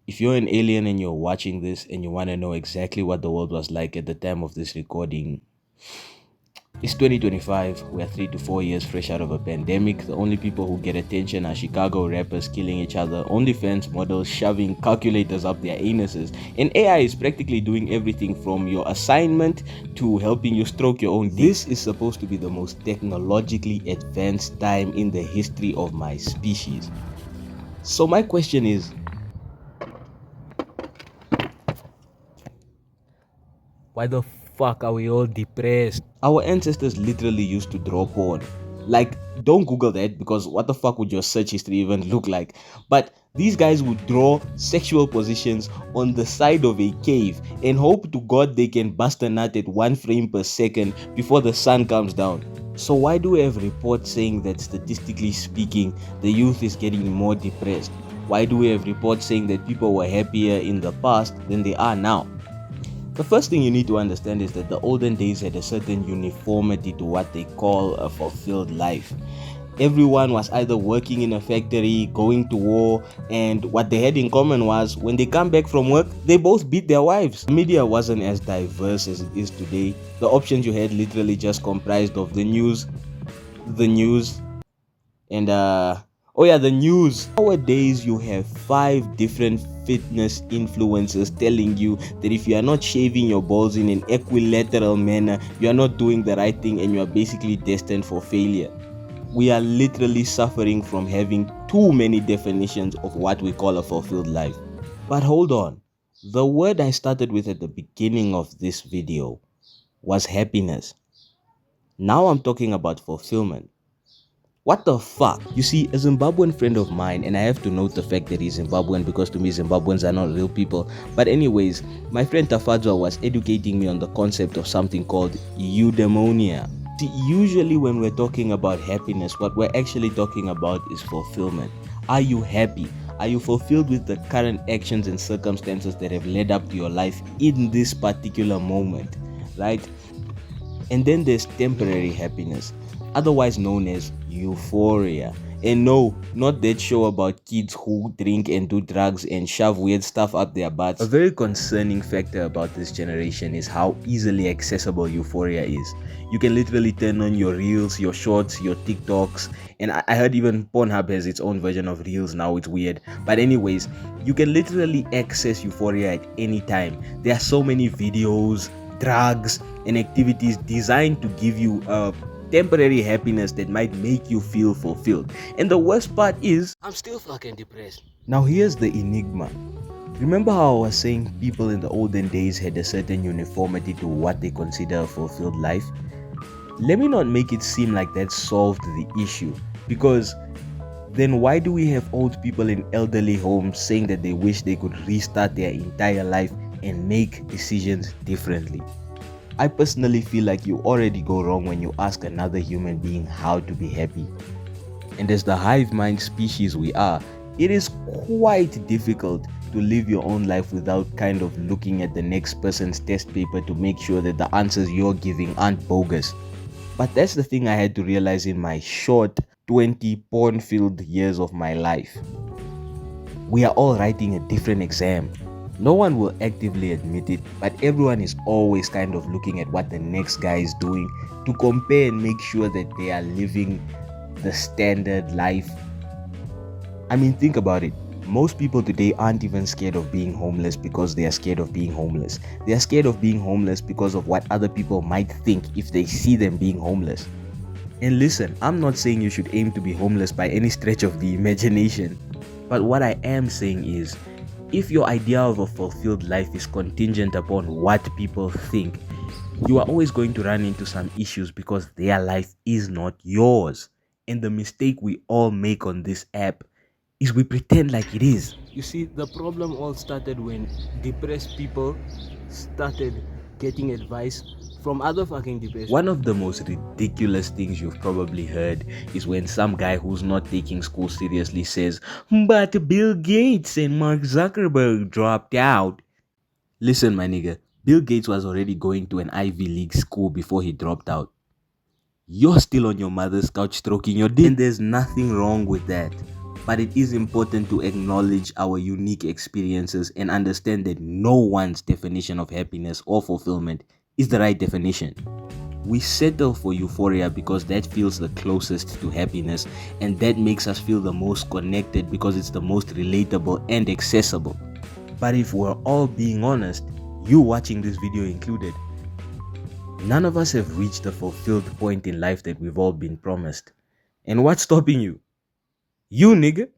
If you're an alien and you're watching this and you want to know exactly what the world was like at the time of this recording, it's 2025. We're 3 to 4 years fresh out of a pandemic. The only people who get attention are Chicago rappers killing each other, OnlyFans models shoving calculators up their anuses, and AI is practically doing everything from your assignment to helping you stroke your own dick. This is supposed to be the most technologically advanced time in the history of my species. So my question is, why the fuck are we all depressed? Our ancestors literally used to draw porn. Like, don't Google that because what the fuck would your search history even look like? But these guys would draw sexual positions on the side of a cave and hope to God they can bust a nut at 1 frame per second before the sun comes down. So why do we have reports saying that statistically speaking, the youth is getting more depressed? Why do we have reports saying that people were happier in the past than they are now? The first thing you need to understand is that the olden days had a certain uniformity to what they call a fulfilled life. Everyone was either working in a factory, going to war, and what they had in common was when they come back from work, they both beat their wives. Media wasn't as diverse as it is today. The options you had literally just comprised of the news, and the news. Nowadays you have 5 different fitness influencers telling you that if you are not shaving your balls in an equilateral manner, you are not doing the right thing and you are basically destined for failure. We are literally suffering from having too many definitions of what we call a fulfilled life. But hold on, the word I started with at the beginning of this video was happiness. Now I'm talking about fulfillment. What the fuck? You see, a Zimbabwean friend of mine, and I have to note the fact that he's Zimbabwean because to me Zimbabweans are not real people. But anyways, my friend Tafadzwa was educating me on the concept of something called eudaimonia. See, usually when we're talking about happiness, what we're actually talking about is fulfillment. Are you happy? Are you fulfilled with the current actions and circumstances that have led up to your life in this particular moment, right? And then there's temporary happiness, otherwise known as euphoria. And no, not that show about kids who drink and do drugs and shove weird stuff up their butts. A very concerning factor about this generation is how easily accessible euphoria is. You can literally turn on your reels, your shorts, your TikToks, and I heard even Pornhub has its own version of reels now. It's weird, but anyways, you can literally access euphoria at any time. There are so many videos, drugs, and activities designed to give you a temporary happiness that might make you feel fulfilled. And the worst part is, I'm still fucking depressed. Now here's the enigma. Remember how I was saying people in the olden days had a certain uniformity to what they consider a fulfilled life? Let me not make it seem like that solved the issue, because then why do we have old people in elderly homes saying that they wish they could restart their entire life and make decisions differently? I personally feel like you already go wrong when you ask another human being how to be happy. And as the hive mind species we are, it is quite difficult to live your own life without kind of looking at the next person's test paper to make sure that the answers you're giving aren't bogus. But that's the thing I had to realize in my short 20 porn-filled years of my life. We are all writing a different exam. No one will actively admit it, but everyone is always kind of looking at what the next guy is doing to compare and make sure that they are living the standard life. I mean, think about it. Most people today aren't even scared of being homeless because they are scared of being homeless. They are scared of being homeless because of what other people might think if they see them being homeless. And listen, I'm not saying you should aim to be homeless by any stretch of the imagination. But what I am saying is, if your idea of a fulfilled life is contingent upon what people think, you are always going to run into some issues because their life is not yours. And the mistake we all make on this app is we pretend like it is. You see, the problem all started when depressed people started getting advice from other fucking depressed. One of the most ridiculous things you've probably heard is when some guy who's not taking school seriously says, but Bill Gates and Mark Zuckerberg dropped out. Listen, my nigga, Bill Gates was already going to an Ivy League school before he dropped out. you're still on your mother's couch stroking your dick. And there's nothing wrong with that. But it is important to acknowledge our unique experiences and understand that no one's definition of happiness or fulfillment is the right definition. We settle for euphoria because that feels the closest to happiness, and that makes us feel the most connected because it's the most relatable and accessible. But if we're all being honest, you watching this video included, none of us have reached the fulfilled point in life that we've all been promised. And what's stopping you? You, nigga.